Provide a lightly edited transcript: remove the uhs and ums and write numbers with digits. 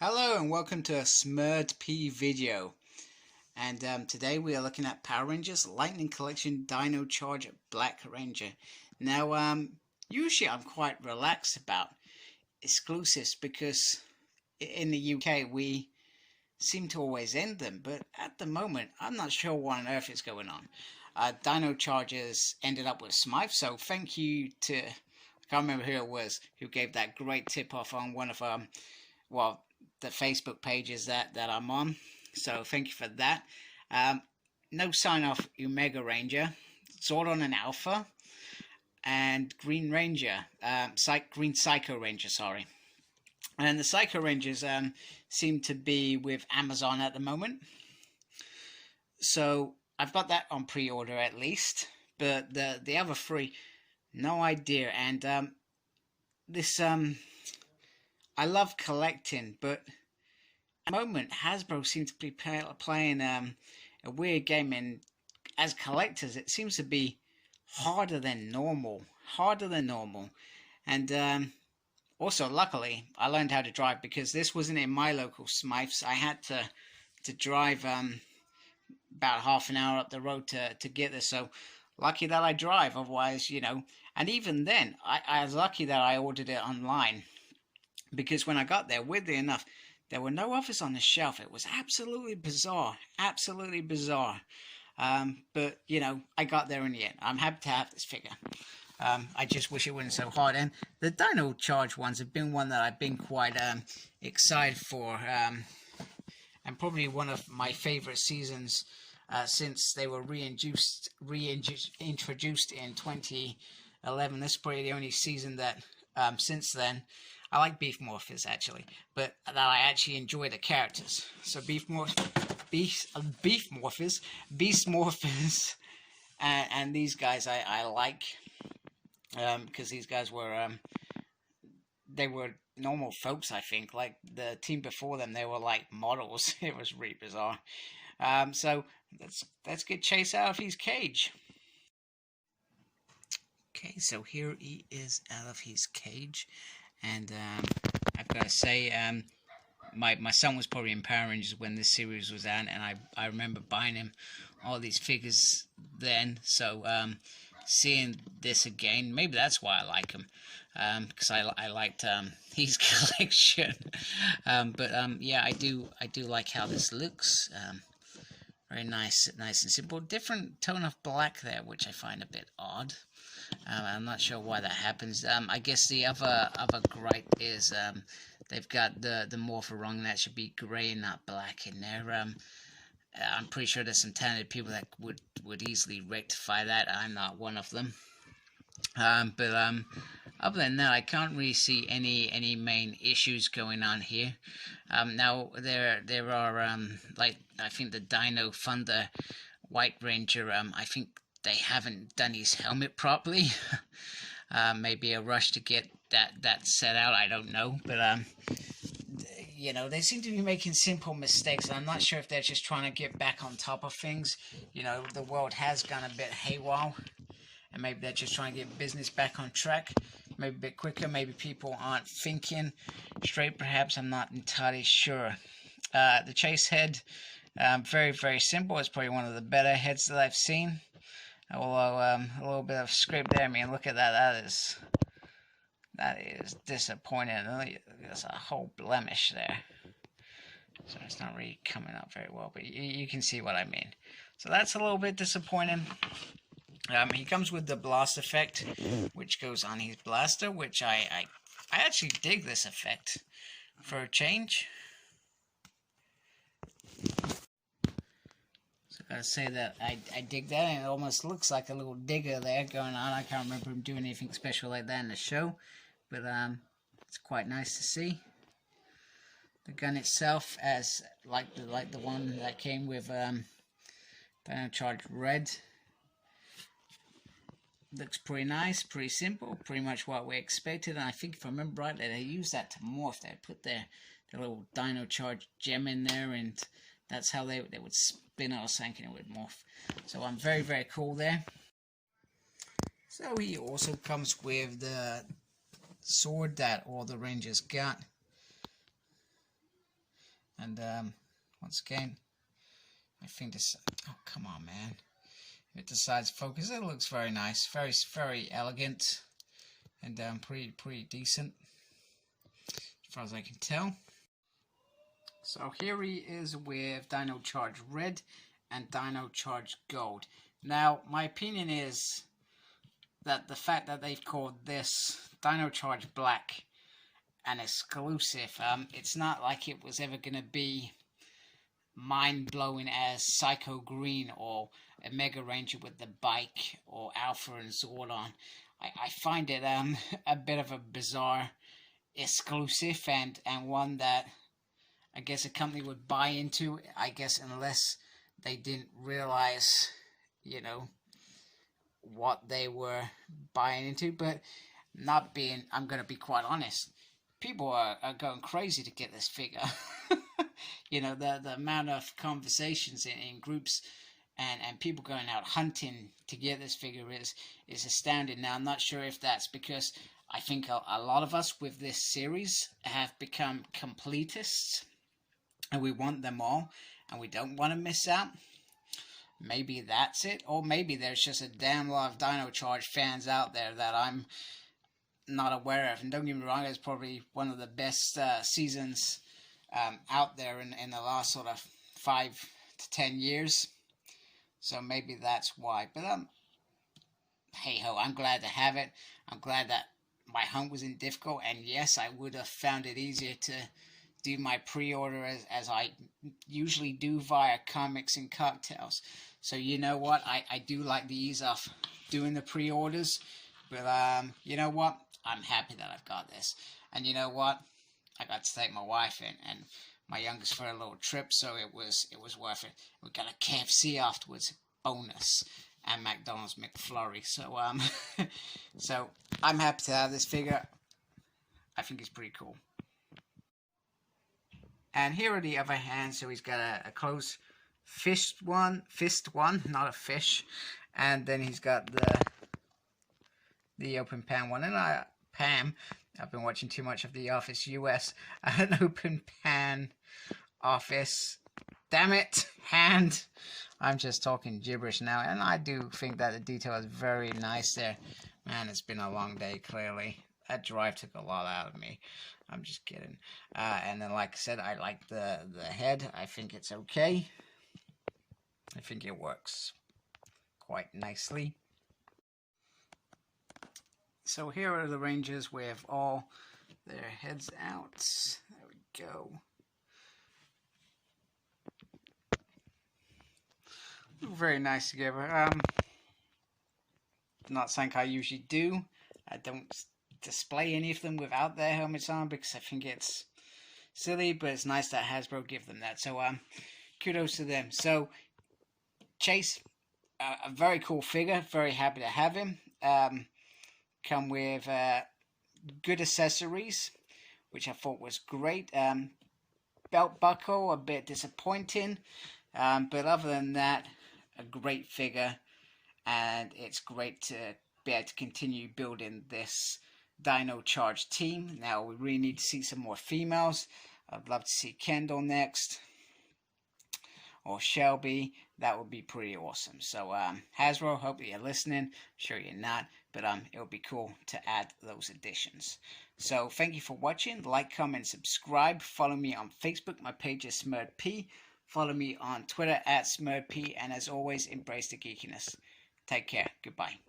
Hello and welcome to a Smurd P video. And today we are looking at Power Rangers Lightning Collection Dino Charge Black Ranger. Now, usually I'm quite relaxed about exclusives because in the UK we seem to always end them. But at the moment, I'm not sure what on earth is going on. Dino Chargers ended up with Smythe, so thank you to, I can't remember who it was, who gave that great tip off on one of the Facebook pages that I'm on. So thank you for that. No sign of Omega Ranger, Zordon and Alpha, and Green Ranger, Green Psycho Ranger, sorry. And the Psycho Rangers seem to be with Amazon at the moment. So I've got that on pre-order at least. But the other three, no idea. And this I love collecting, but at the moment Hasbro seems to be playing a weird game, and as collectors it seems to be harder than normal. And also, luckily, I learned how to drive because this wasn't in my local Smythes. I had to drive about half an hour up the road to get this, so lucky that I drive. Otherwise, and even then, I was lucky that I ordered it online. Because when I got there, weirdly enough, there were no others on the shelf. It was absolutely bizarre. But, I got there in the end. I'm happy to have this figure. I just wish it wasn't so hard. And the Dino Charge ones have been one that I've been quite excited for. And probably one of my favorite seasons since they were reintroduced in 2011. This is probably the only season that since then. I like Beast Morphers actually, but that I actually enjoy the characters. So Beast Morphers, and these guys I like because these guys were they were normal folks. I think like the team before them, they were like models. It was really bizarre. So let's get Chase out of his cage. Okay, so here he is out of his cage. And I've got to say, my son was probably in Power Rangers when this series was out, and I remember buying him all these figures then. So seeing this again, maybe that's why I like him, because I liked his collection. Yeah, I do like how this looks. Very nice and simple. Different tone of black there, which I find a bit odd. I'm not sure why that happens. I guess the other gripe is they've got the morpher wrong. That should be grey and not black in there. I'm pretty sure there's some talented people that would easily rectify that. I'm not one of them. Other than that, I can't really see any main issues going on here. Now there are like I think the Dino Thunder White Ranger. I think they haven't done his helmet properly. Maybe a rush to get that set out. I don't know, but they seem to be making simple mistakes. I'm not sure if they're just trying to get back on top of things. The world has gone a bit haywire, and maybe they're just trying to get business back on track. Maybe a bit quicker. Maybe people aren't thinking straight. Perhaps I'm not entirely sure. The chase head, very very simple. It's probably one of the better heads that I've seen. Although a little bit of scrape there. I mean, look at that. That is disappointing. There's a whole blemish there. So it's not really coming up very well, but you can see what I mean. So that's a little bit disappointing. He comes with the blast effect, which goes on his blaster, which I actually dig this effect for a change. I gotta say that I dig that, and it almost looks like a little digger there going on. I can't remember him doing anything special like that in the show, but it's quite nice to see. The gun itself, as like the one that came with Dino Charge Red, looks pretty nice, pretty simple, pretty much what we expected. And I think if I remember right, they used that to morph. They put their little Dino Charge gem in there, and that's how they would spin or something, it would morph. So I'm very very cool there. So he also comes with the sword that all the Rangers got. And once again, I think this. Oh, come on, man! If it decides to focus, it looks very nice, very elegant, and pretty decent, as far as I can tell. So here he is with Dino Charge Red and Dino Charge Gold. Now, my opinion is that the fact that they've called this Dino Charge Black an exclusive, it's not like it was ever going to be mind-blowing as Psycho Green or a Mega Ranger with the bike or Alpha and Zordon. I find it a bit of a bizarre exclusive, and one that I guess a company would buy into, I guess, unless they didn't realize, you know, what they were buying into. But I'm going to be quite honest, people are going crazy to get this figure. You know, the amount of conversations in groups and people going out hunting to get this figure is astounding. Now, I'm not sure if that's because I think a lot of us with this series have become completists, and we want them all, and we don't want to miss out. Maybe that's it, or maybe there's just a damn lot of Dino Charge fans out there that I'm not aware of. And don't get me wrong, it's probably one of the best seasons out there in the last sort of 5 to 10 years. So maybe that's why. But hey ho, I'm glad to have it. I'm glad that my hunt wasn't difficult, and yes, I would have found it easier to do my pre-order as I usually do via Comics and Cocktails. So you know what, I do like the ease of doing the pre-orders, but you know what, I'm happy that I've got this. And you know what, I got to take my wife and my youngest for a little trip, so it was worth it. We got a KFC afterwards, bonus, and McDonald's McFlurry. So so I'm happy to have this figure. I think it's pretty cool. And here are the other hands. So he's got a closed fist one, not a fish. And then he's got the open pan one. And I've been watching too much of The Office US. An open pan office. Damn it, hand. I'm just talking gibberish now. And I do think that the detail is very nice there. Man, it's been a long day, clearly. That drive took a lot out of me. I'm just kidding. And then, like I said, I like the head. I think it's okay. I think it works quite nicely. So here are the Rangers with all their heads out. There we go. Look very nice together. Not something I usually do. I don't display any of them without their helmets on because I think it's silly, but it's nice that Hasbro give them that. So kudos to them. So Chase, a very cool figure. Very happy to have him. Come with good accessories, which I thought was great. Belt buckle, a bit disappointing, but other than that, a great figure, and it's great to be able to continue building this Dino Charge team. Now we really need to see some more females. I'd love to see Kendall next, or Shelby. That would be pretty awesome. So Hasbro, hope that you're listening. I'm sure you're not, but it would be cool to add those additions. So thank you for watching. Like, comment, subscribe. Follow me on Facebook. My page is SmurredP. Follow me on Twitter at SmurredP. And as always, embrace the geekiness. Take care. Goodbye.